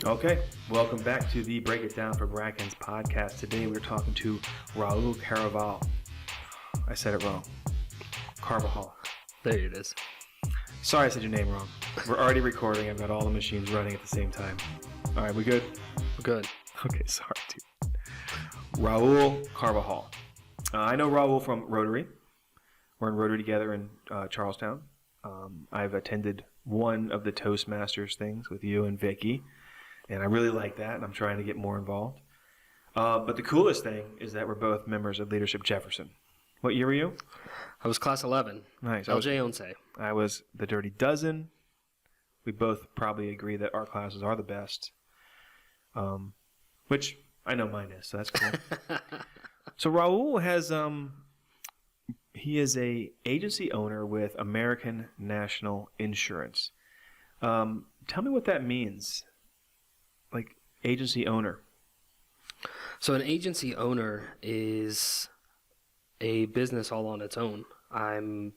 Okay, welcome back to the Break It Down for Brackens podcast. Today we're talking to Raul Carvajal. I said it wrong. Carvajal. There it is. Sorry I said your name wrong. We're already recording. I've got all the machines running at the same time. All right, we good? We're good. Okay, sorry, dude. Raul Carvajal. I know Raul from Rotary. We're in Rotary together in Charlestown. I've attended one of the Toastmasters things with you and Vicky, and I really like that, and I'm trying to get more involved. But the coolest thing is that we're both members of Leadership Jefferson. What year were you? I was class 11. Nice. LJ Once. I was the Dirty Dozen. We both probably agree that our classes are the best, which I know mine is, so that's cool. So Raul has he is a agency owner with American National Insurance. Tell me what that means, like agency owner. So an agency owner is a business all on its own. I'm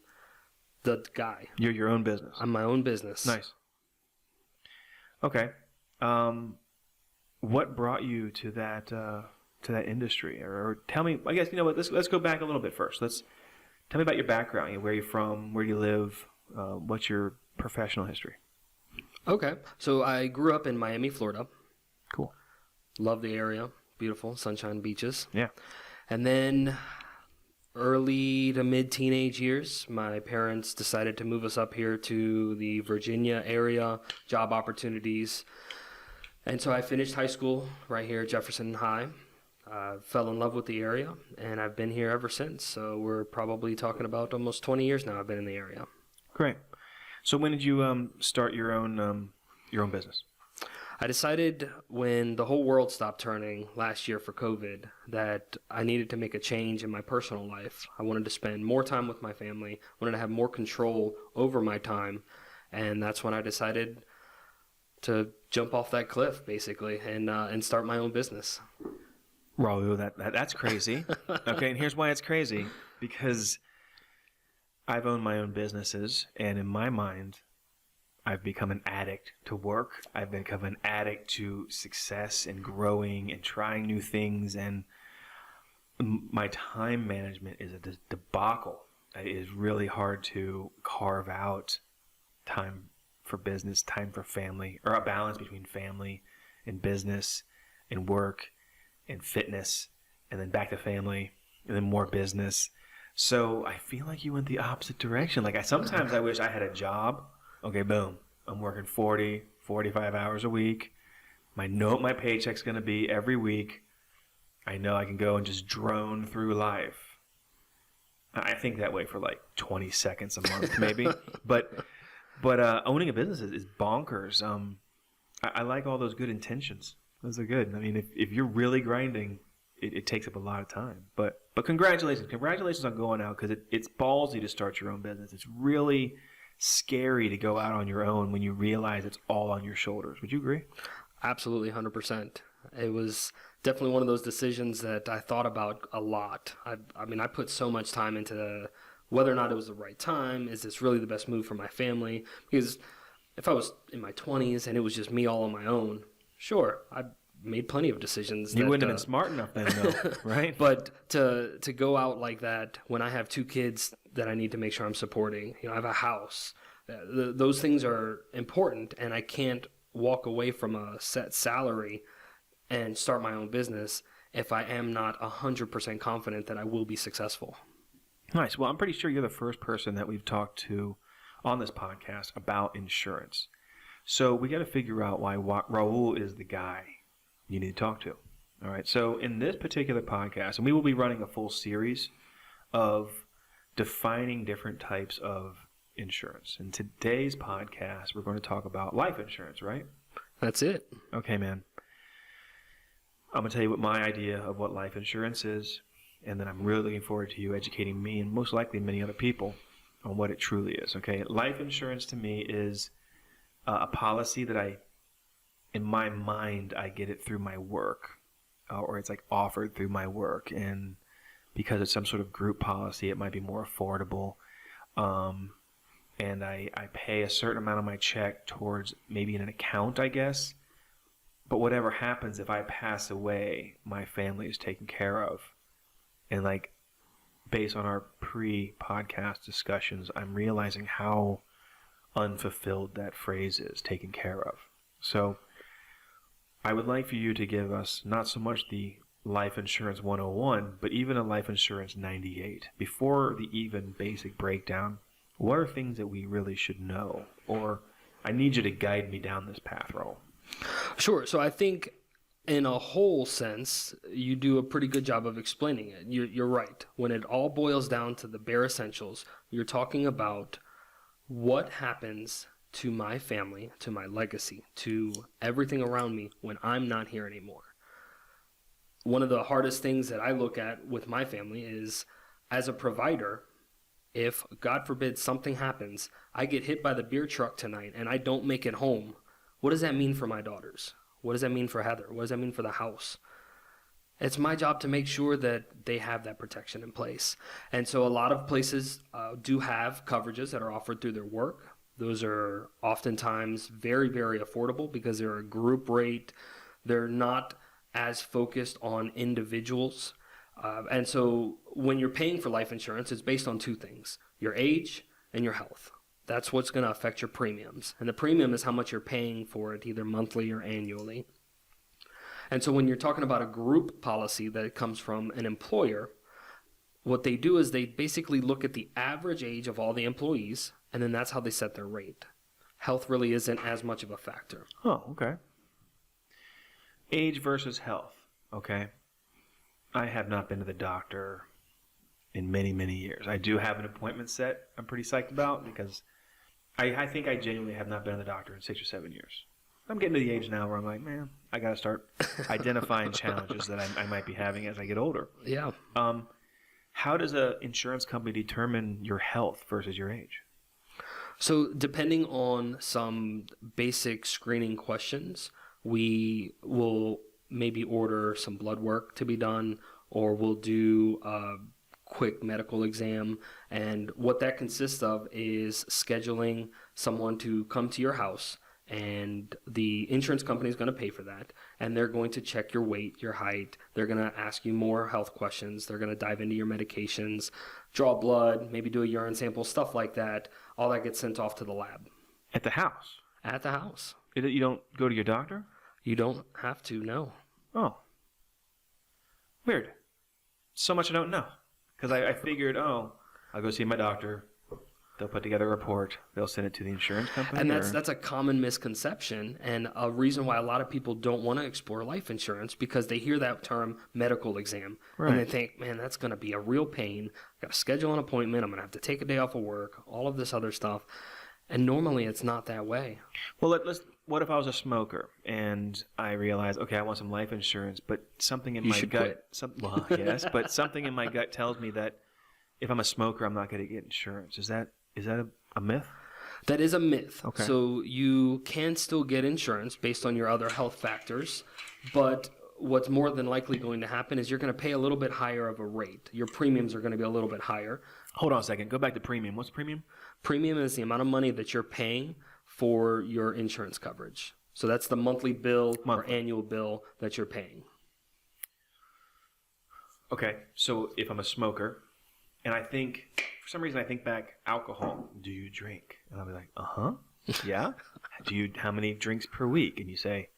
the guy. You're your own business. I'm my own business. Nice. Okay. What brought you to that industry, or tell me? I guess you know what. Let's go back a little bit first. Tell me about your background. Where you're from, where you live, what's your professional history? Okay. So I grew up in Miami, Florida. Cool. Love the area. Beautiful, sunshine beaches. Yeah. And then early to mid-teenage years, my parents decided to move us up here to the Virginia area, job opportunities. And so I finished high school right here at Jefferson High. Fell in love with the area, and I've been here ever since. So we're probably talking about almost 20 years now I've been in the area. Great. So when did you start your own business? I decided when the whole world stopped turning last year for COVID that I needed to make a change in my personal life. I wanted to spend more time with my family, wanted to have more control over my time, and that's when I decided to jump off that cliff, basically, and start my own business. Raul, that's crazy. Okay, and here's why it's crazy. Because I've owned my own businesses, and in my mind, I've become an addict to work. I've become an addict to success and growing and trying new things, and my time management is a debacle. It is really hard to carve out time for business, time for family, or a balance between family and business and work and fitness, and then back to family, and then more business. So I feel like you went the opposite direction. Like sometimes I wish I had a job. Okay, boom. I'm working 40, 45 hours a week. I know what my paycheck's going to be every week. I know I can go and just drone through life. I think that way for like 20 seconds a month, maybe. But owning a business is bonkers. I like all those good intentions. Those are good. I mean, if you're really grinding, it takes up a lot of time. But congratulations. Congratulations on going out, because it's ballsy to start your own business. It's really scary to go out on your own when you realize it's all on your shoulders. Would you agree? Absolutely, 100%. It was definitely one of those decisions that I thought about a lot. I mean, I put so much time into whether or not it was the right time. Is this really the best move for my family? Because if I was in my 20s and it was just me all on my own, sure, I made plenty of decisions. You wouldn't have been smart enough then, though, right? But to go out like that when I have two kids that I need to make sure I'm supporting, I have a house. Those things are important, and I can't walk away from a set salary and start my own business if I am not 100% confident that I will be successful. Nice. Well, I'm pretty sure you're the first person that we've talked to on this podcast about insurance. So we got to figure out why Raul is the guy you need to talk to. All right. So in this particular podcast, and we will be running a full series of defining different types of insurance. In today's podcast, we're going to talk about life insurance, right? That's it. Okay, man. I'm going to tell you what my idea of what life insurance is, and then I'm really looking forward to you educating me and most likely many other people on what it truly is. Okay. Life insurance to me is a policy that in my mind, I get it through my work, or it's like offered through my work. And because it's some sort of group policy, it might be more affordable. And I pay a certain amount of my check towards maybe an account, I guess, But whatever happens, if I pass away, my family is taken care of. And like, based on our pre-podcast discussions, I'm realizing how unfulfilled that phrase is, taken care of. So I would like for you to give us not so much the life insurance 101, but even a life insurance 98. Before the even basic breakdown, what are things that we really should know? Or I need you to guide me down this path, Raul. Sure. So I think in a whole sense, you do a pretty good job of explaining it. You're right. When it all boils down to the bare essentials, you're talking about what happens to my family, to my legacy, to everything around me when I'm not here anymore. One of the hardest things that I look at with my family is, as a provider, if, God forbid, something happens, I get hit by the beer truck tonight and I don't make it home, what does that mean for my daughters? What does that mean for Heather? What does that mean for the house? It's my job to make sure that they have that protection in place. And so a lot of places do have coverages that are offered through their work. Those are oftentimes very, very affordable because they're a group rate. They're not as focused on individuals. And so when you're paying for life insurance, it's based on two things: your age and your health. That's what's going to affect your premiums. And the premium is how much you're paying for it, either monthly or annually. And so when you're talking about a group policy that comes from an employer, what they do is they basically look at the average age of all the employees, and then that's how they set their rate. Health really isn't as much of a factor. Oh, okay. Age versus health. Okay. I have not been to the doctor in many, many years. I do have an appointment set I'm pretty psyched about because I think I genuinely have not been to the doctor in 6 or 7 years. I'm getting to the age now where I'm like, man, I got to start identifying challenges that I might be having as I get older. Yeah. How does an insurance company determine your health versus your age? So depending on some basic screening questions, we will maybe order some blood work to be done, or we'll do a quick medical exam. And what that consists of is scheduling someone to come to your house, and the insurance company is going to pay for that, and they're going to check your weight, your height. They're going to ask you more health questions. They're going to dive into your medications, draw blood, maybe do a urine sample, stuff like that. All that gets sent off to the lab. At the house? At the house. You don't go to your doctor? You don't have to, no. Oh. Weird. So much I don't know. Because I figured, I'll go see my doctor. They'll put together a report. They'll send it to the insurance company. And that's a common misconception, and a reason why a lot of people don't want to explore life insurance, because they hear that term medical exam, right, and they think, man, that's going to be a real pain. I've got to schedule an appointment. I'm going to have to take a day off of work, all of this other stuff. And normally it's not that way. Well, what if I was a smoker and I realized, okay, I want some life insurance, but something in my gut, yes, but something in my gut tells me that if I'm a smoker, I'm not going to get insurance. Is that a myth? That is a myth. Okay. So you can still get insurance based on your other health factors, but what's more than likely going to happen is you're going to pay a little bit higher of a rate. Your premiums are going to be a little bit higher. Hold on a second. Go back to premium. What's premium? Premium is the amount of money that you're paying for your insurance coverage. So that's the monthly bill or annual bill that you're paying. Okay. So if I'm a smoker, and I think, for some reason, I think back, alcohol. Do you drink? And I'll be like, yeah. How many drinks per week? And you say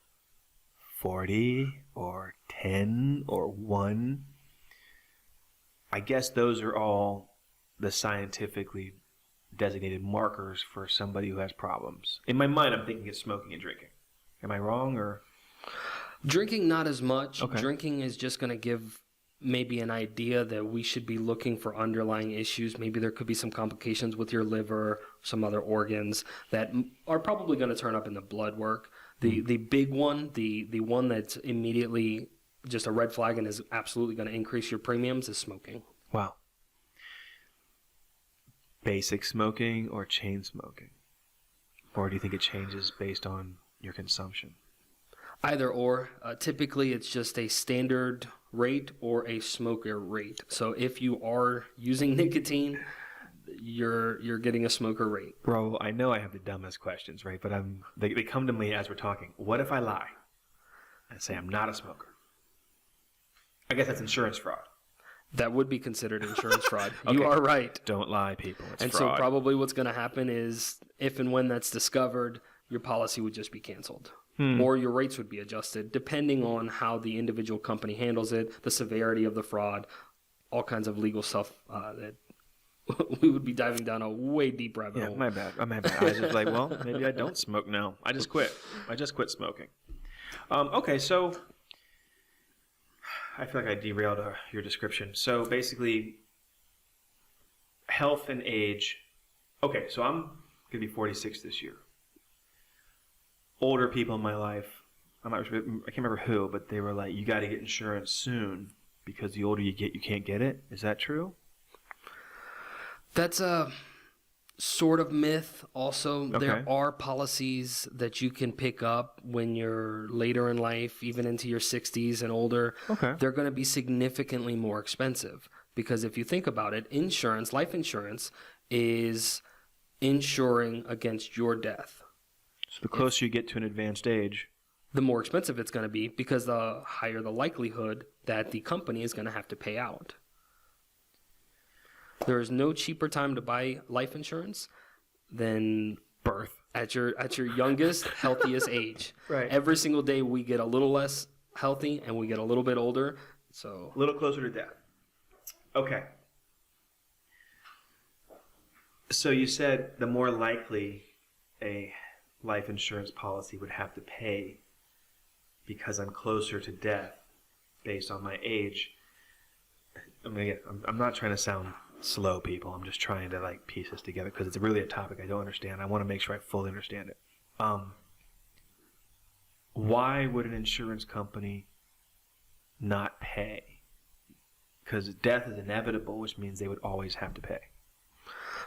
40 or 10 or 1. I guess those are all the scientifically designated markers for somebody who has problems. In my mind, I'm thinking it's smoking and drinking. Am I wrong, or? Drinking, not as much. Okay. Drinking is just going to give maybe an idea that we should be looking for underlying issues. Maybe there could be some complications with your liver, some other organs that are probably going to turn up in the blood work. The big one, the one that's immediately just a red flag and is absolutely going to increase your premiums is smoking. Wow. Basic smoking or chain smoking? Or do you think it changes based on your consumption? Either or. Typically, it's just a standard rate or a smoker rate. So if you are using nicotine, you're getting a smoker rate. Bro, I know I have the dumbest questions, right? But they come to me as we're talking. What if I lie? and say I'm not a smoker. I guess that's insurance fraud. That would be considered insurance fraud. Okay. You are right. Don't lie, people. It's And fraud. so probably what's going to happen is if and when that's discovered, your policy would just be canceled. Or your rates would be adjusted depending on how the individual company handles it, the severity of the fraud, all kinds of legal stuff that we would be diving down a way deep rabbit hole. My bad. I was just like, well, maybe I don't smoke now. I just quit smoking. Okay, so I feel like I derailed your description. So basically, health and age. Okay, so I'm going to be 46 this year. Older people in my life, I can't remember who, but they were like, you got to get insurance soon because the older you get, you can't get it. Is that true? That's a sort of myth. Also, Okay. there are policies that you can pick up when you're later in life, even into your 60s and older. Okay. They're going to be significantly more expensive because if you think about it, insurance, life insurance, is insuring against your death. So the closer you get to an advanced age, The more expensive it's going to be because the higher the likelihood that the company is going to have to pay out. There is no cheaper time to buy life insurance than birth. at your youngest, healthiest age. Right. Every single day we get a little less healthy and we get a little bit older. So A little closer to death. Okay. So you said the more likely a life insurance policy would have to pay because I'm closer to death based on my age. I mean, again, I'm not trying to sound slow, people. I'm just trying to like piece this together because it's really a topic I don't understand. I want to make sure I fully understand it. Why would an insurance company not pay? Because death is inevitable, which means they would always have to pay.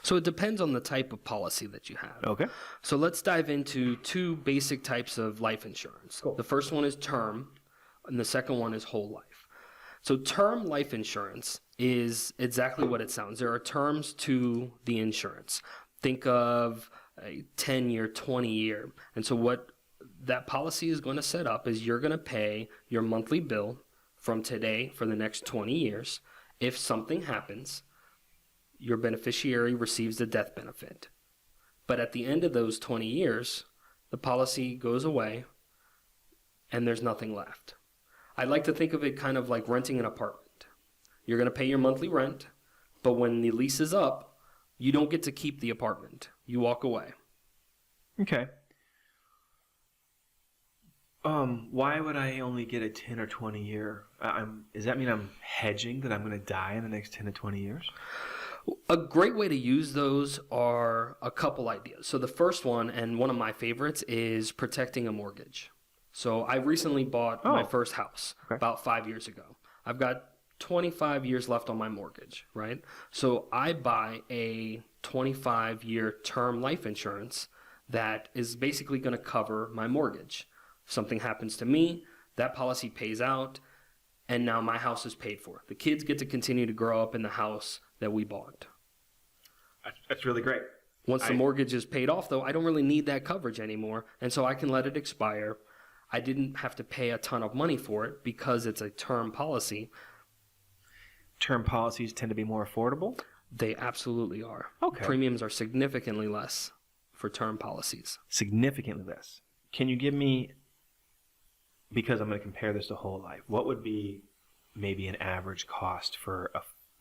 So it depends on the type of policy that you have. Okay. So let's dive into two basic types of life insurance. Cool. The first one is term, and the second one is whole life. So term life insurance is exactly what it sounds. There are terms to the insurance. Think of a 10-year, 20-year. And so what that policy is going to set up is you're going to pay your monthly bill from today for the next 20 years. If something happens, your beneficiary receives the death benefit. But at the end of those 20 years, the policy goes away and there's nothing left. I like to think of it kind of like renting an apartment. You're going to pay your monthly rent, but when the lease is up, you don't get to keep the apartment. You walk away. Okay. Why would I only get a 10 or 20 year? Does that mean I'm hedging that I'm going to die in the next 10 to 20 years? A great way to use those are a couple ideas. So the first one, and one of my favorites, is protecting a mortgage. So I recently bought my first house about 5 years ago. I've got 25 years left on my mortgage, right? So I buy a 25-year term life insurance that is basically going to cover my mortgage. If something happens to me, that policy pays out, and now my house is paid for. The kids get to continue to grow up in the house that we bought. That's really great. Once the mortgage is paid off, though, I don't really need that coverage anymore, and so I can let it expire. I didn't have to pay a ton of money for it because it's a term policy. Term policies tend to be more affordable? They absolutely are. Okay. Premiums are significantly less for term policies. Significantly less. Can you give me, because I'm going to compare this to whole life, what would be maybe an average cost for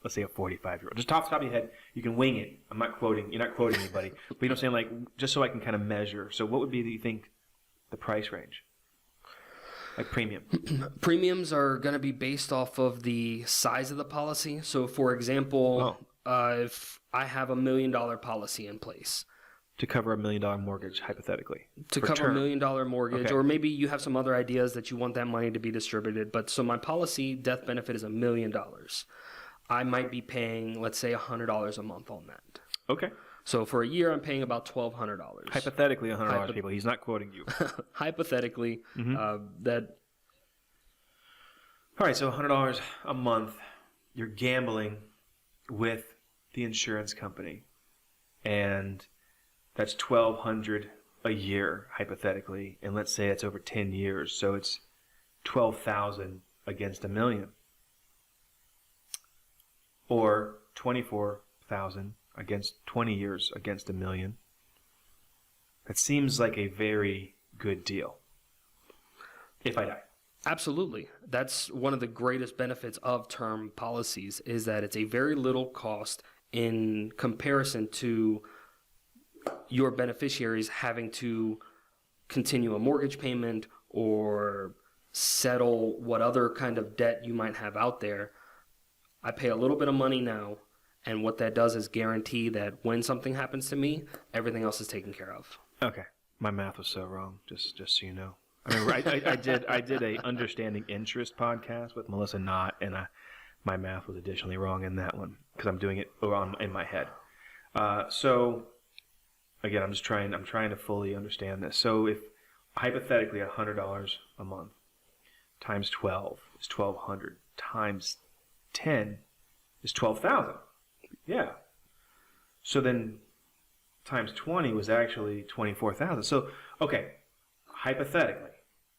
let's say a 45-year-old? Just off the top of your head, you can wing it. You're not quoting anybody, but you know what I'm saying? Like, just so I can kind of measure. So what would be, do you think, the price range? Like premium. Premiums are going to be based off of the size of the policy. So, for example, if I have $1 million policy in place. To cover $1 million mortgage, hypothetically. To cover $1 million mortgage, Okay. or maybe you have some other ideas that you want that money to be distributed. But so my policy death benefit is $1 million. I might be paying, let's say, $100 a month on that. Okay. So for a year, I'm paying about $1,200. Hypothetically, $100, people. He's not quoting you. Hypothetically, that. All right, so $100 a month, you're gambling with the insurance company, and that's $1,200 a year, hypothetically, and let's say it's over 10 years, so it's 12,000 against $1 million, or 24,000 against 20 years against $1 million. That seems like a very good deal. If I die. Absolutely. That's one of the greatest benefits of term policies, is that it's a very little cost in comparison to your beneficiaries having to continue a mortgage payment or settle what other kind of debt you might have out there. I pay a little bit of money now, and what that does is guarantee that when something happens to me, everything else is taken care of. Okay. My math was so wrong, just so you know. I mean, I did a Understanding Interest podcast with Melissa Knott, and my math was additionally wrong in that one because I'm doing it in my head. So again, I'm trying to fully understand this. So if hypothetically $100 a month times 12 is 1,200 times 10 is 12,000. Yeah. So then times 20 was actually 24,000. So okay, hypothetically,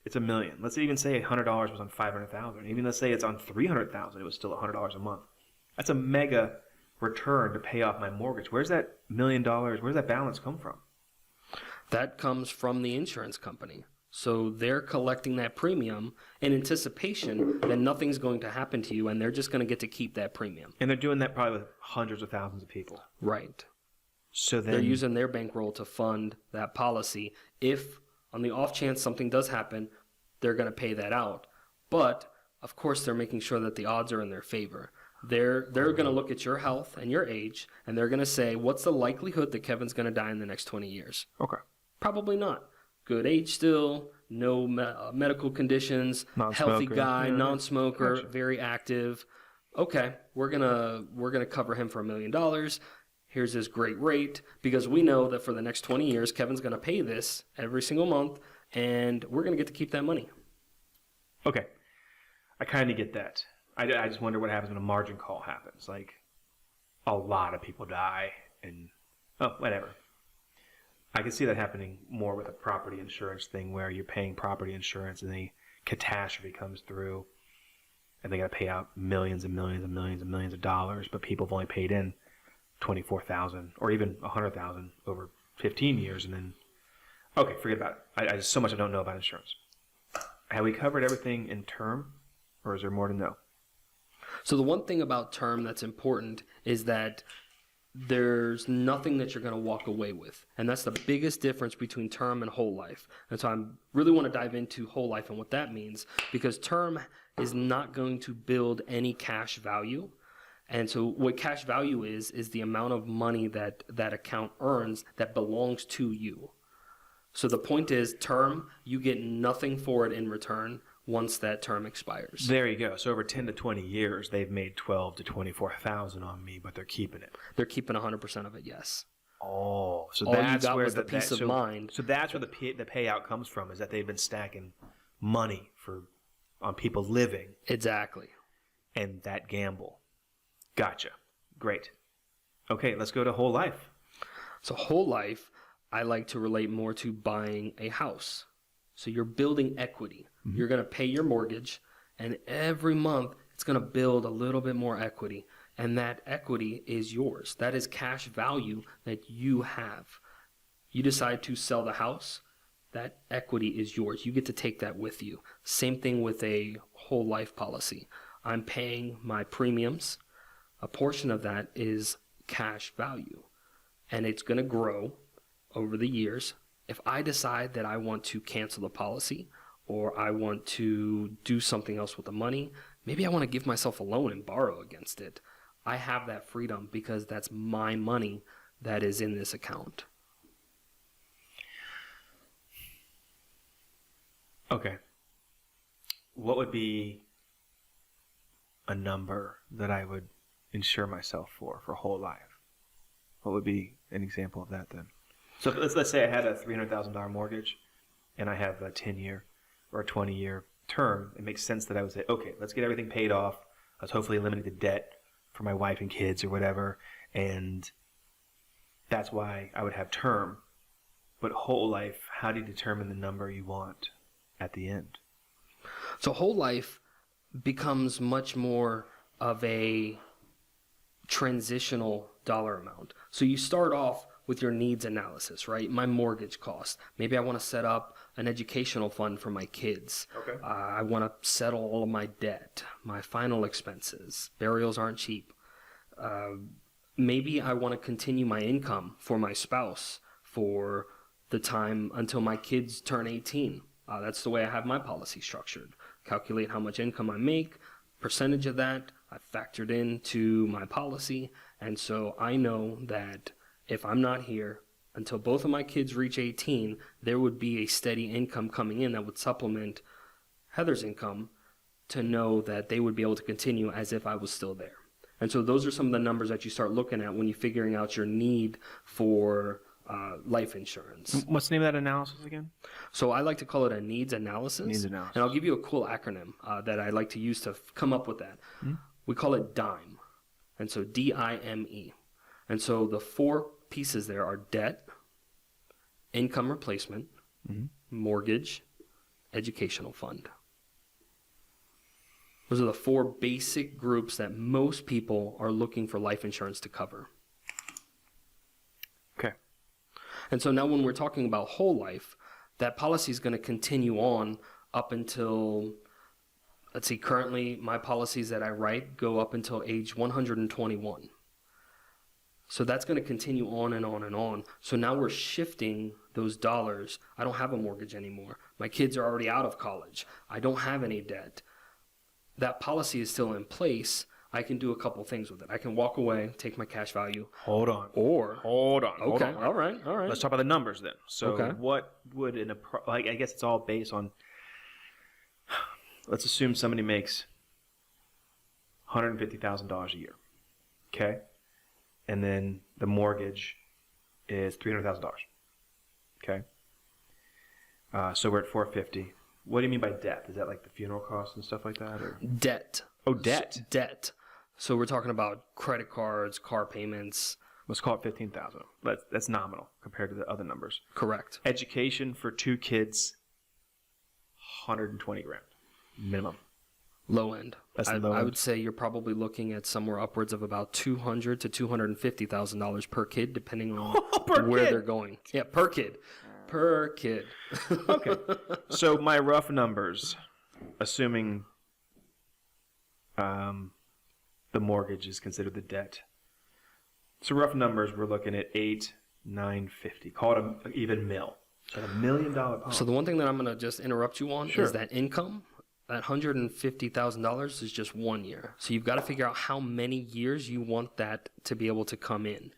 it's $1 million. Let's even say $100 was on 500,000. Even let's say it's on 300,000. It was still $100 a month. That's a mega return to pay off my mortgage. Where's that $1 million? Where's that balance come from? That comes from the insurance company. So they're collecting that premium in anticipation that nothing's going to happen to you, and they're just going to get to keep that premium. And they're doing that probably with hundreds of thousands of people. Right. So then they're using their bankroll to fund that policy. If on the off chance something does happen, they're going to pay that out. But of course, they're making sure that the odds are in their favor. They're going to look at your health and your age, and they're going to say, what's the likelihood that Kevin's going to die in the next 20 years? Okay. Probably not. Good age still, no medical conditions, healthy guy, non-smoker, Gotcha. very active. Okay, we're gonna cover him for $1 million. Here's his great rate, because we know that for the next 20 years, Kevin's gonna pay this every single month, and we're gonna get to keep that money. Okay. I kind of get that. I just wonder what happens when a margin call happens. Like, a lot of people die, and whatever. I can see that happening more with a property insurance thing where you're paying property insurance and the catastrophe comes through and they got to pay out millions and millions and millions and millions of dollars, but people have only paid in 24,000 or even 100,000 over 15 years, and then okay, forget about it. I just so much I don't know about insurance. Have we covered everything in term, or is there more to know? So the one thing about term that's important is that there's nothing that you're going to walk away with. And that's the biggest difference between term and whole life. And so I really want to dive into whole life and what that means, because term is not going to build any cash value. And so what cash value is the amount of money that that account earns that belongs to you. So the point is, term, you get nothing for it in return once that term expires. There you go. So over 10 to 20 years, they've made 12 to 24,000 on me, but they're keeping it. They're keeping 100% of it, yes. Oh, so All that's you got where was the peace of mind. So that's where the payout comes from, is that they've been stacking money on people living. Exactly. And that gamble. Gotcha. Great. Okay, let's go to whole life. So whole life, I like to relate more to buying a house. So you're building equity. Mm-hmm. You're going to pay your mortgage, and every month it's going to build a little bit more equity. And that equity is yours. That is cash value that you have. You decide to sell the house, that equity is yours. You get to take that with you. Same thing with a whole life policy. I'm paying my premiums. A portion of that is cash value, and it's going to grow over the years. If I decide that I want to cancel the policy, or I want to do something else with the money, maybe I want to give myself a loan and borrow against it. I have that freedom because that's my money that is in this account. Okay. What would be a number that I would insure myself for whole life? What would be an example of that then? So let's say I had a $300,000 mortgage and I have a 10-year or a 20-year term. It makes sense that I would say, okay, let's get everything paid off. Let's hopefully eliminate the debt for my wife and kids or whatever. And that's why I would have term. But whole life, how do you determine the number you want at the end? So whole life becomes much more of a transitional dollar amount. So you start off with your needs analysis, right? My mortgage cost. Maybe I want to set up an educational fund for my kids. Okay. I want to settle all of my debt, my final expenses. Burials aren't cheap. Maybe I want to continue my income for my spouse for the time until my kids turn 18. That's the way I have my policy structured. Calculate how much income I make, percentage of that I factored into my policy, and so I know that if I'm not here until both of my kids reach 18, there would be a steady income coming in that would supplement Heather's income to know that they would be able to continue as if I was still there. And so those are some of the numbers that you start looking at when you're figuring out your need for life insurance. What's the name of that analysis again? So I like to call it a needs analysis. Needs analysis. And I'll give you a cool acronym that I like to use to come up with that. Hmm? We call it DIME. And so DIME. And so the four pieces there are debt, income replacement, mortgage, educational fund. Those are the four basic groups that most people are looking for life insurance to cover. Okay. And so now when we're talking about whole life, that policy is going to continue on up until, let's see, currently my policies that I write go up until age 121. So that's going to continue on and on and on. So now we're shifting those dollars. I don't have a mortgage anymore. My kids are already out of college. I don't have any debt. That policy is still in place. I can do a couple things with it. I can walk away, take my cash value. Hold on. Or Hold on. okay, all right. Let's talk about the numbers then. So Okay. what would I guess it's all based on, let's assume somebody makes $150,000 a year. Okay? And then the mortgage is $300,000. Okay? So we're at $450,000. What do you mean by debt? Is that like the funeral costs and stuff like that? Or? debt. Oh, debt. Debt. So we're talking about credit cards, car payments. Let's call it $15,000. That's nominal compared to the other numbers. Correct. Education for 2 kids, $120,000 minimum. Low end. That's the I, low I end. would say you're probably looking at somewhere upwards of about $200,000 to $250,000 per kid, depending on Per where kid? they're going. Yeah, per kid. Per kid. Okay. So my rough numbers, assuming the mortgage is considered the debt. So rough numbers, we're looking at $8,950. Call it a even mil. So $1 million policy. So the one thing that I'm going to just interrupt you on Sure. is that income. That $150,000 is just 1 year. So you've got to figure out how many years you want that to be able to come in.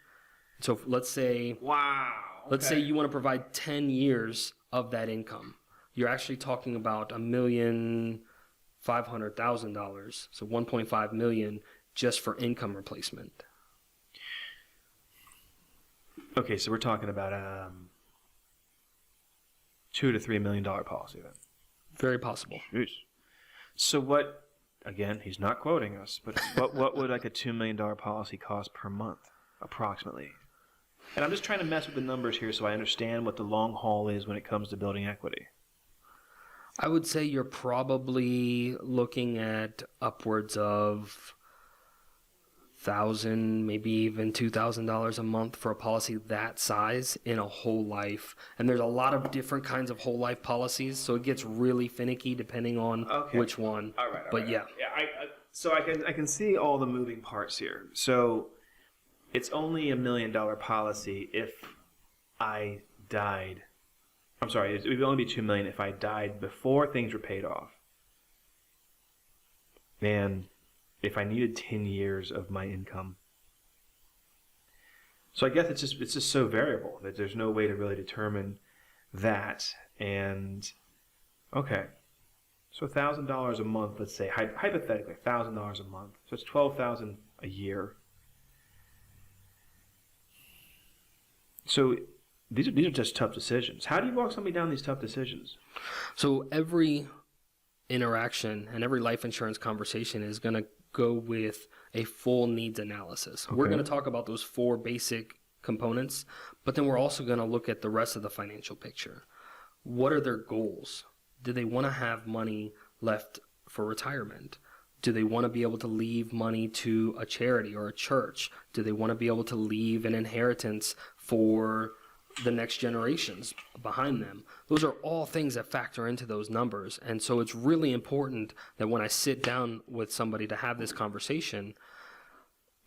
So let's say Wow. Let's say you want to provide 10 years of that income. You're actually talking about $1,500,000, so $1.5 million just for income replacement. Okay, so we're talking about $2 to $3 million policy then. Very possible. Jeez. So what? Again, he's not quoting us, but what would like a $2 million policy cost per month, approximately? And I'm just trying to mess with the numbers here so I understand what the long haul is when it comes to building equity. I would say you're probably looking at upwards of $1,000, maybe even $2,000 a month for a policy that size in a whole life. And there's a lot of different kinds of whole life policies, so it gets really finicky depending on which one. All right. But yeah. So I can see all the moving parts here. So it's only $1 million policy if I died. I'm sorry, it would only be $2 million if I died before things were paid off. And if I needed 10 years of my income. So I guess it's just so variable that there's no way to really determine that. And okay, so $1,000 a month, let's say hypothetically $1,000 a month. So it's $12,000 a year. So these are just tough decisions. How do you walk somebody down these tough decisions? So every interaction and every life insurance conversation is going to go with a full needs analysis. We're going to talk about those 4 basic components, but then we're also going to look at the rest of the financial picture. What are their goals? Do they want to have money left for retirement? Do they want to be able to leave money to a charity or a church? Do they want to be able to leave an inheritance for the next generations behind them? Those are all things that factor into those numbers. And so it's really important that when I sit down with somebody to have this conversation,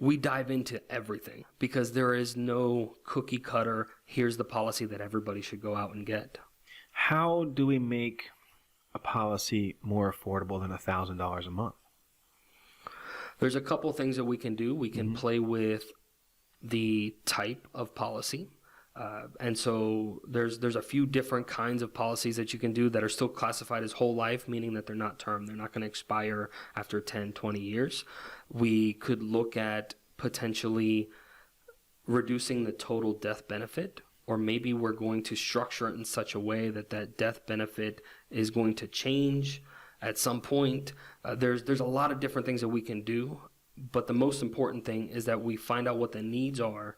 we dive into everything, because there is no cookie cutter, here's the policy that everybody should go out and get. How do we make a policy more affordable than $1,000 a month? There's a couple things that we can do. We can play with the type of policy. And so there's a few different kinds of policies that you can do that are still classified as whole life, meaning that they're not term. They're not going to expire after 10, 20 years. We could look at potentially reducing the total death benefit, or maybe we're going to structure it in such a way that that death benefit is going to change at some point. There's a lot of different things that we can do, but the most important thing is that we find out what the needs are,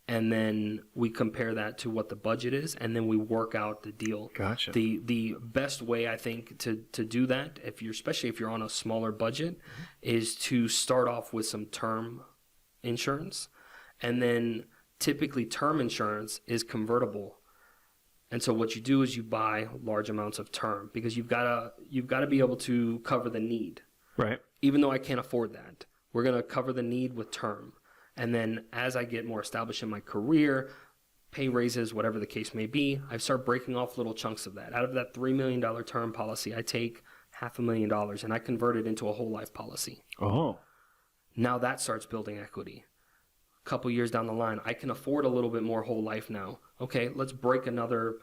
and then we compare that to what the budget is, and then we work out the deal. Gotcha. The best way, I think, to do that, especially if you're on a smaller budget, is to start off with some term insurance, and then typically term insurance is convertible. And so what you do is you buy large amounts of term, because you've got to be able to cover the need. Right. Even though I can't afford that, we're going to cover the need with term. And then as I get more established in my career, pay raises, whatever the case may be, I start breaking off little chunks of that. Out of that $3 million term policy, I take $500,000 and I convert it into a whole life policy. Oh. Now that starts building equity. A couple years down the line, I can afford a little bit more whole life now. Okay, let's break another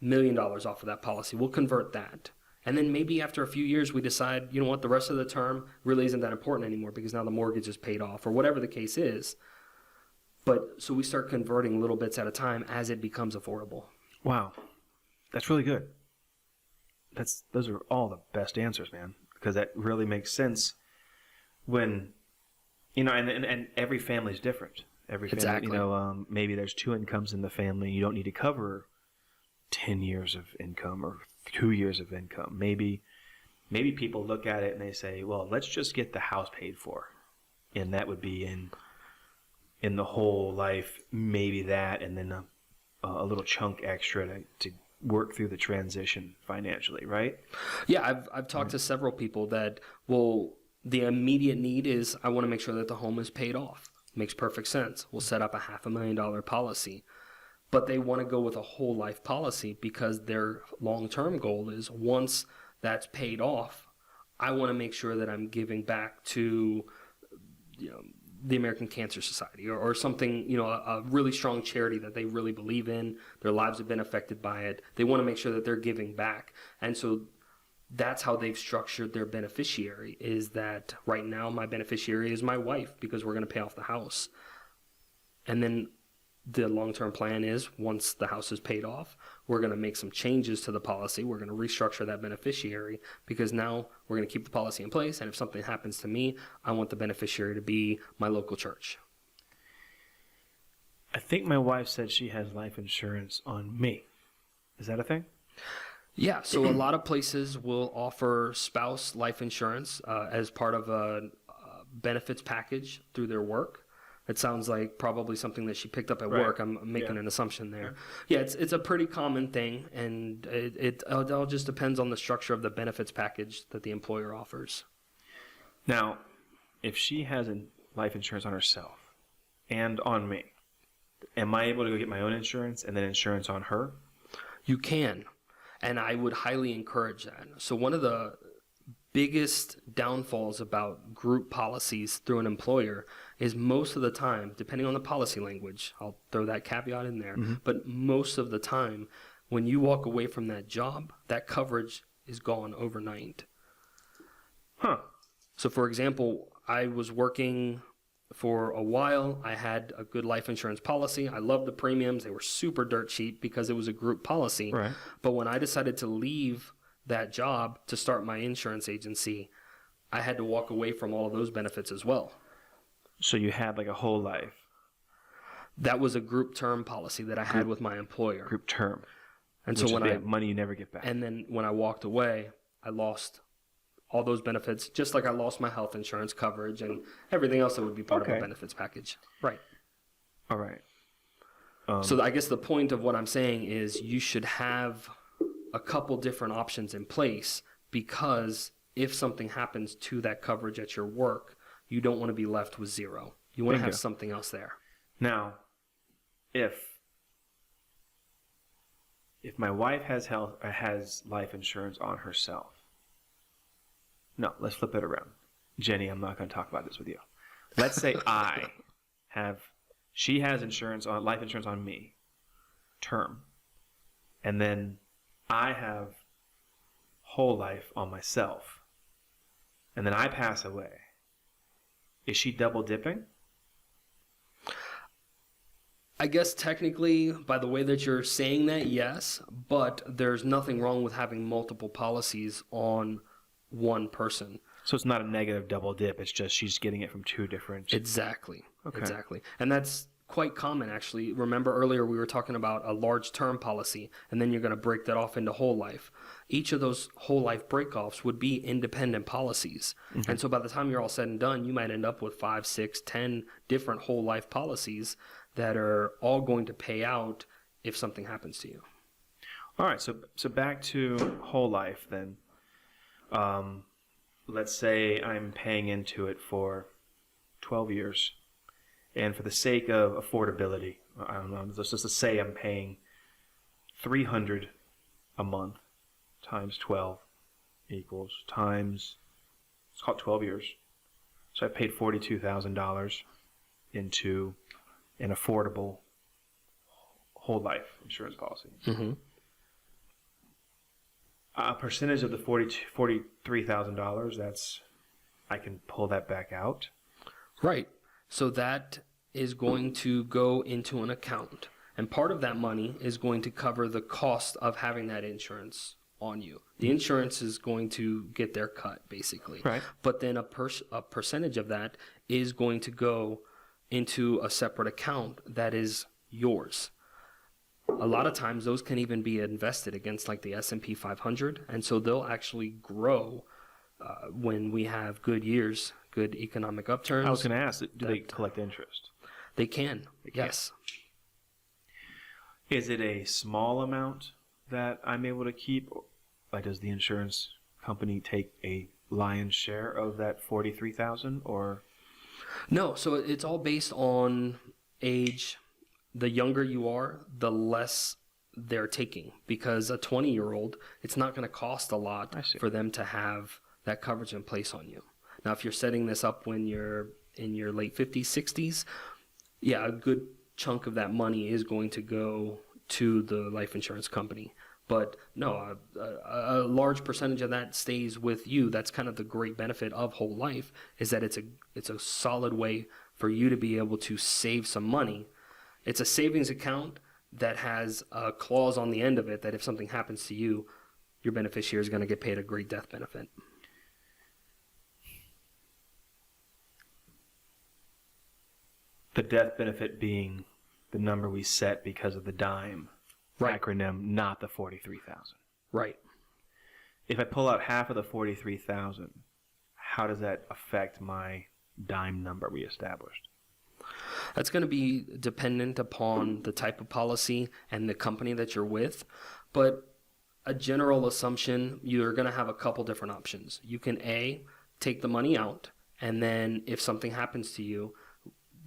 $1 million off of that policy. We'll convert that. And then maybe after a few years, we decide, you know what, the rest of the term really isn't that important anymore because now the mortgage is paid off, or whatever the case is. But so we start converting little bits at a time as it becomes affordable. Wow. That's really good. Those are all the best answers, man, because that really makes sense when, and every family is different. Every family, Exactly. Maybe there's 2 incomes in the family. You don't need to cover 10 years of income or 2 years of income. Maybe people look at it and they say, well, let's just get the house paid for. And that would be in the whole life, maybe that, and then a little chunk extra to work through the transition financially, right? Yeah, I've talked to several people that, well, the immediate need is I want to make sure that the home is paid off. Makes perfect sense. We'll set up a $500,000 policy. But they want to go with a whole life policy because their long-term goal is once that's paid off, I want to make sure that I'm giving back to the American Cancer Society or something, a really strong charity that they really believe in. Their lives have been affected by it. They want to make sure that they're giving back. And so that's how they've structured their beneficiary, is that right now my beneficiary is my wife because we're going to pay off the house. And then the long-term plan is once the house is paid off, we're going to make some changes to the policy. We're going to restructure that beneficiary because now we're going to keep the policy in place. And if something happens to me, I want the beneficiary to be my local church. I think my wife said she has life insurance on me. Is that a thing? Yeah, so a lot of places will offer spouse life insurance as part of a benefits package through their work. It sounds like probably something that she picked up at work. I'm making an assumption there. Yeah, it's a pretty common thing, and it all just depends on the structure of the benefits package that the employer offers. Now, if she has a life insurance on herself and on me, am I able to go get my own insurance and then insurance on her? You can, and I would highly encourage that. So one of the biggest downfalls about group policies through an employer is most of the time, depending on the policy language, I'll throw that caveat in there, but most of the time, when you walk away from that job, that coverage is gone overnight. Huh. So for example, I was working for a while. I had a good life insurance policy. I loved the premiums. They were super dirt cheap because it was a group policy. Right. But when I decided to leave that job to start my insurance agency, I had to walk away from all of those benefits as well. So you had like a whole life. That was a group term policy that I had with my employer. Group term. And Which so when is money you never get back. and then when I walked away, I lost all those benefits, just like I lost my health insurance coverage and everything else that would be part of a benefits package. Right. All right. So I guess the point of what I'm saying is you should have a couple different options in place, because if something happens to that coverage at your work, you don't want to be left with zero. You want to have something else there. Now, if my wife has life insurance on herself. No, let's flip it around. Jenny, I'm not going to talk about this with you. Let's say she has life insurance on me, term, and then I have whole life on myself, and then I pass away. Is she double dipping? I guess technically, by the way that you're saying that, yes, but there's nothing wrong with having multiple policies on one person. So it's not a negative double dip. It's just she's getting it from two different... Exactly. Okay. Exactly. And that's quite common, actually. Remember earlier we were talking about a large term policy, and then you're going to break that off into whole life. Each of those whole life breakoffs would be independent policies. Mm-hmm. And so by the time you're all said and done, you might end up with 5, 6, 10 different whole life policies that are all going to pay out if something happens to you. All right, so back to whole life then. Let's say I'm paying into it for 12 years. And for the sake of affordability, I don't know, let's just say I'm paying $300 a month times 12 equals times, let's call it 12 years. So I paid $42,000 into an affordable whole life insurance policy. Mm-hmm. A percentage of the $43,000, I can pull that back out. Right. So that is going to go into an account. And part of that money is going to cover the cost of having that insurance on you. The insurance is going to get their cut, basically. Right. But then a percentage of that is going to go into a separate account that is yours. A lot of times those can even be invested against like the S&P 500, and so they'll actually grow when we have good years, good economic upturns. I was going to ask, do they collect interest? They can, yes. Is it a small amount that I'm able to keep? Like, does the insurance company take a lion's share of that $43,000 or? No, so it's all based on age. The younger you are, the less they're taking, because a 20-year-old, it's not going to cost a lot for them to have that coverage in place on you. Now, if you're setting this up when you're in your late 50s, 60s, yeah, a good chunk of that money is going to go to the life insurance company. But no, a large percentage of that stays with you. That's kind of the great benefit of whole life, is that it's a solid way for you to be able to save some money. It's a savings account that has a clause on the end of it that if something happens to you, your beneficiary is going to get paid a great death benefit. The death benefit being the number we set because of the DIME acronym, not the 43,000. Right. If I pull out half of the 43,000, how does that affect my DIME number we established? That's going to be dependent upon the type of policy and the company that you're with. But a general assumption, you're going to have a couple different options. You can A, take the money out, and then if something happens to you,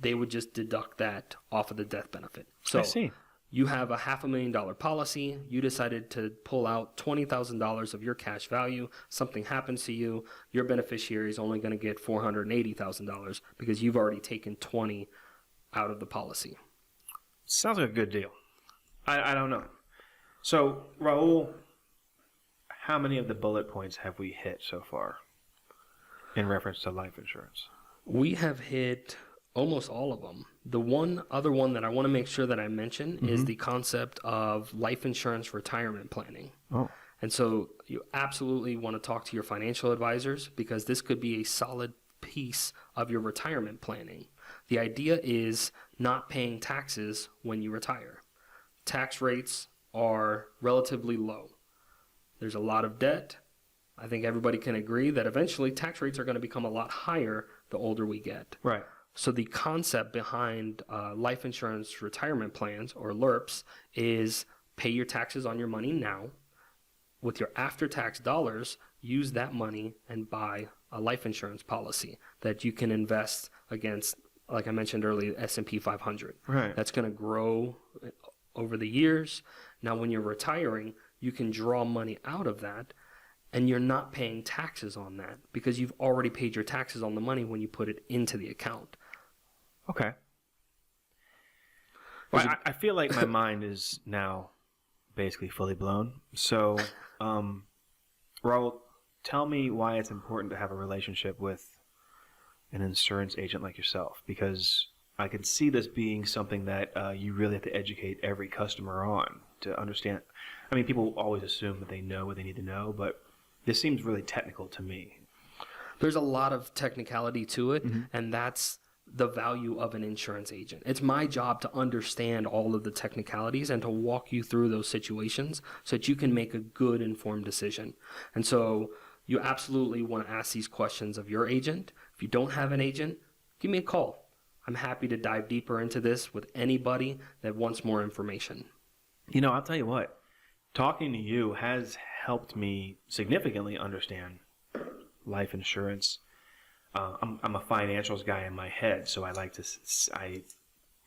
they would just deduct that off of the death benefit. So I see. You have a $500,000 policy. You decided to pull out $20,000 of your cash value. Something happens to you. Your beneficiary is only going to get $480,000 because you've already taken $20,000 out of the policy. Sounds like a good deal. I don't know. So, Raul, how many of the bullet points have we hit so far in reference to life insurance? We have hit almost all of them. The one other one that I want to make sure that I mention is the concept of life insurance retirement planning. Oh. And so you absolutely want to talk to your financial advisors, because this could be a solid piece of your retirement planning. The idea is not paying taxes when you retire. Tax rates are relatively low. There's a lot of debt, I think everybody can agree that eventually tax rates are going to become a lot higher the older we get. Right. So the concept behind life insurance retirement plans, or LIRPs, is pay your taxes on your money now. With your after-tax dollars, use that money and buy a life insurance policy that you can invest against, like I mentioned earlier, S&P 500. Right. That's going to grow over the years. Now, when you're retiring, you can draw money out of that, and you're not paying taxes on that because you've already paid your taxes on the money when you put it into the account. Okay. Well, I feel like my mind is now basically fully blown. So, Raul, tell me why it's important to have a relationship with an insurance agent like yourself, because I can see this being something that you really have to educate every customer on to understand. I mean, people always assume that they know what they need to know, but this seems really technical to me. There's a lot of technicality to it, and that's the value of an insurance agent. It's my job to understand all of the technicalities and to walk you through those situations so that you can make a good informed decision. And so you absolutely want to ask these questions of your agent. If you don't have an agent, give me a call. I'm happy to dive deeper into this with anybody that wants more information. You know, I'll tell you what, talking to you has helped me significantly understand life insurance. I'm a financials guy in my head, so I like to.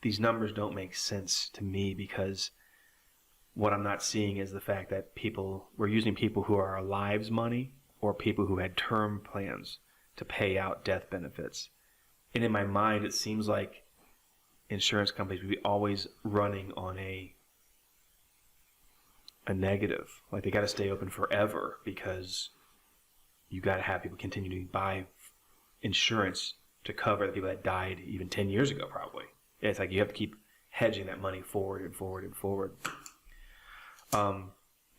These numbers don't make sense to me because what I'm not seeing is the fact that we're using people who are alive's money or people who had term plans to pay out death benefits. And in my mind, it seems like insurance companies would be always running on a negative. Like they got to stay open forever because you got to have people continue to buy insurance to cover the people that died even 10 years ago, probably. It's like you have to keep hedging that money forward and forward and forward. And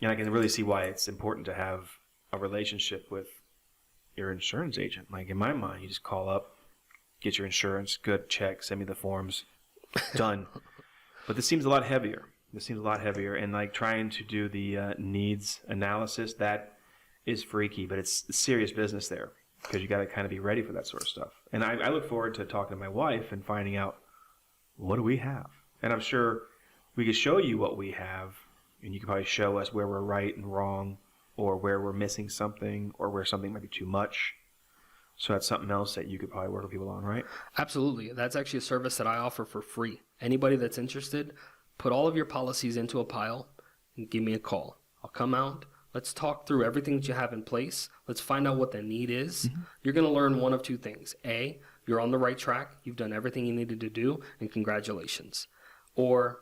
I can really see why it's important to have a relationship with your insurance agent. Like in my mind, you just call up, get your insurance, good, check, send me the forms, done. But this seems a lot heavier. And like trying to do the needs analysis, that is freaky, but it's serious business there because you got to kind of be ready for that sort of stuff. And I look forward to talking to my wife and finding out, what do we have? And I'm sure we could show you what we have, and you could probably show us where we're right and wrong, or where we're missing something, or where something might be too much. So that's something else that you could probably work with people on, right? Absolutely. That's actually a service that I offer for free. Anybody that's interested, put all of your policies into a pile and give me a call. I'll come out. Let's talk through everything that you have in place. Let's find out what the need is. You're going to learn one of two things. A, you're on the right track. You've done everything you needed to do, and congratulations. Or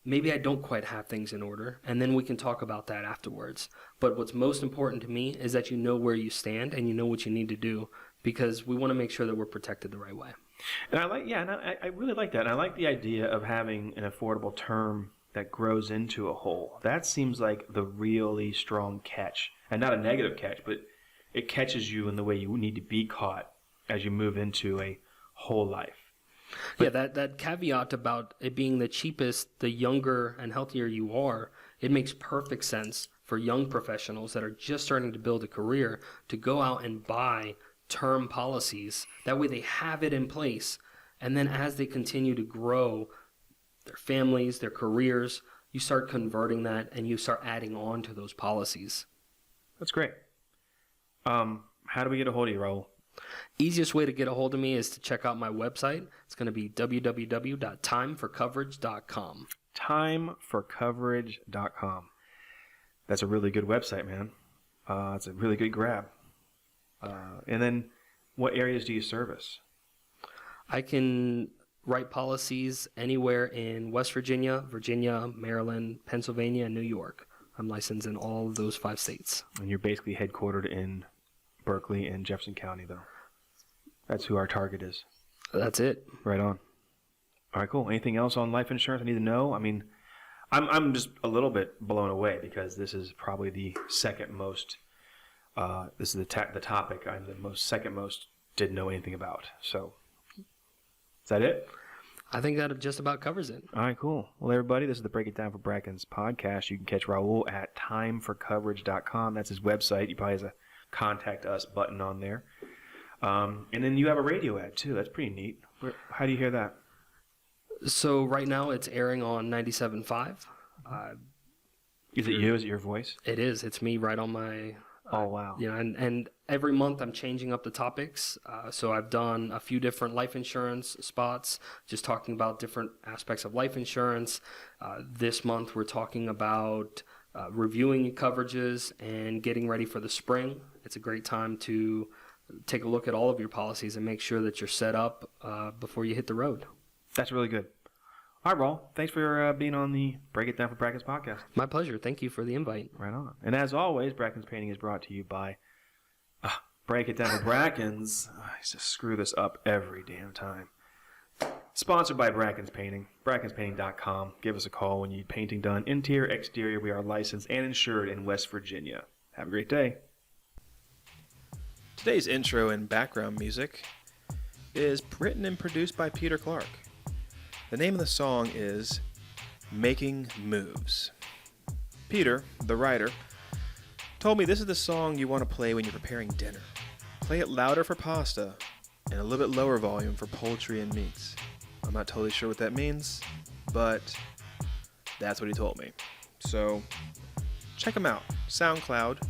maybe I don't quite have things in order, and then we can talk about that afterwards. But what's most important to me is that you know where you stand and you know what you need to do, because we want to make sure that we're protected the right way. And I really like that. And I like the idea of having an affordable term that grows into a whole. That seems like the really strong catch. And not a negative catch, but it catches you in the way you need to be caught as you move into a whole life. But yeah, that caveat about it being the cheapest, the younger and healthier you are, it makes perfect sense for young professionals that are just starting to build a career to go out and buy term policies. That way they have it in place. And then as they continue to grow their families, their careers, you start converting that and you start adding on to those policies. That's great. How do we get a hold of you, Raul? Easiest way to get a hold of me is to check out my website. It's going to be www.timeforcoverage.com. Timeforcoverage.com. That's a really good website, man. It's a really good grab. And then what areas do you service? I can write policies anywhere in West Virginia, Maryland, Pennsylvania, and New York. I'm licensed in all of those 5 states. And you're basically headquartered in Berkeley and Jefferson County, though. That's who our target is. That's it. Right on. All right, cool. Anything else on life insurance I need to know? I mean, I'm just a little bit blown away because this is probably the second most. This is the topic I'm the second most didn't know anything about. So, is that it? I think that just about covers it. All right, cool. Well, everybody, this is the Break It Down for Brackens podcast. You can catch Raul at timeforcoverage.com. That's his website. He probably has contact us button on there. And then you have a radio ad too. That's pretty neat. How do you hear that? So right now it's airing on 97.5. Is it you? Is it your voice? It is. It's me right on my... Oh, wow. And every month I'm changing up the topics. So I've done a few different life insurance spots, just talking about different aspects of life insurance. This month we're talking about reviewing your coverages and getting ready for the spring. It's a great time to take a look at all of your policies and make sure that you're set up before you hit the road. That's really good. All right, Raul. Thanks for being on the Break It Down for Brackens podcast. My pleasure. Thank you for the invite. Right on. And as always, Brackens Painting is brought to you by Break It Down for Brackens. I just screw this up every damn time. Sponsored by Brackens Painting. BrackensPainting.com. Give us a call when you need painting done. Interior, exterior. We are licensed and insured in West Virginia. Have a great day. Today's intro and background music is written and produced by Peter Clark. The name of the song is Making Moves. Peter, the writer, told me this is the song you want to play when you're preparing dinner. Play it louder for pasta and a little bit lower volume for poultry and meats. I'm not totally sure what that means, but that's what he told me. So check him out. SoundCloud.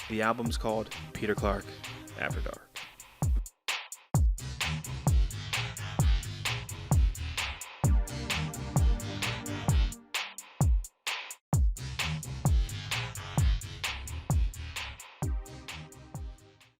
The album's called Peter Clark After Dark.